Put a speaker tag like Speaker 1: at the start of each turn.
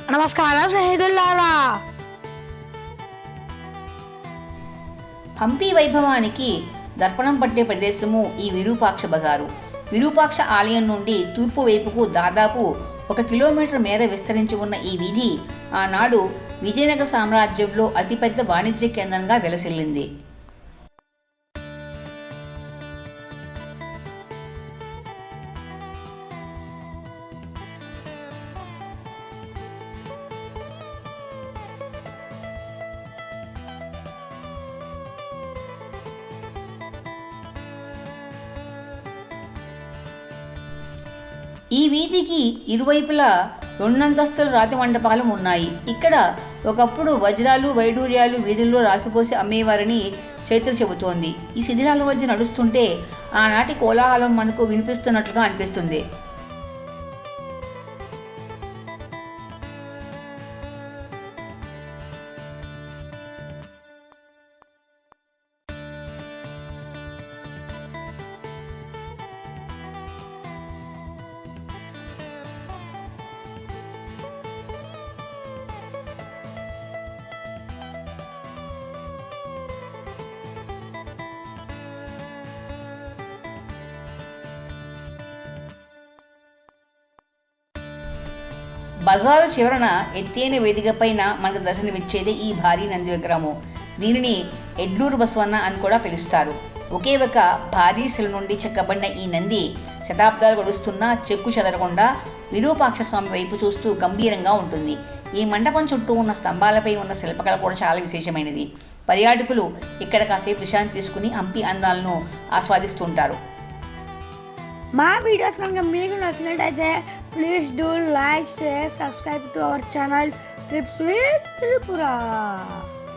Speaker 1: నమస్కారం స్నేహితులారా.
Speaker 2: హంపి వైభవానికి దర్పణం పట్టే ప్రదేశము ఈ విరూపాక్ష బజారు. విరూపాక్ష ఆలయం నుండి తూర్పు వైపుకు దాదాపు 1 కిలోమీటర్ మేర విస్తరించి ఉన్న ఈ వీధి ఆనాడు విజయనగర సామ్రాజ్యంలో అతిపెద్ద వాణిజ్య కేంద్రంగా వెలసిల్లింది. ఈ వీధికి ఇరువైపులా 2 అంతస్తుల రాతి మండపాలు ఉన్నాయి. ఇక్కడ ఒకప్పుడు వజ్రాలు వైడూర్యాలు వీధుల్లో రాసిపోసి అమ్మేవారని చరిత్ర చెబుతోంది. ఈ శిథిలాల మధ్య నడుస్తుంటే ఆనాటి కోలాహలం మనకు వినిపిస్తున్నట్లుగా అనిపిస్తుంది. బజారు చివరన ఎత్తైన వేదిక పైన మనకు దర్శనమిచ్చేది ఈ భారీ నంది విగ్రహము. దీనిని ఎడ్లూరు బసవన్న అని కూడా పిలుస్తారు. ఒకే ఒక భారీ శిల నుండి చెక్కబడిన ఈ నంది శతాబ్దాలు గడుస్తున్నా చెక్కు చెదరకుండా విరూపాక్ష స్వామి వైపు చూస్తూ గంభీరంగా ఉంటుంది. ఈ మండపం చుట్టూ ఉన్న స్తంభాలపై ఉన్న శిల్పకళ కూడా చాలా విశేషమైనది. పర్యాటకులు ఇక్కడ కాసేపు విశ్రాంతి తీసుకుని హంపి అందాలను ఆస్వాదిస్తుంటారు.
Speaker 1: మా వీడియోస్ కనుక మీకు నచ్చినట్టయితే please do like, share, subscribe to our channel trips with Tripura.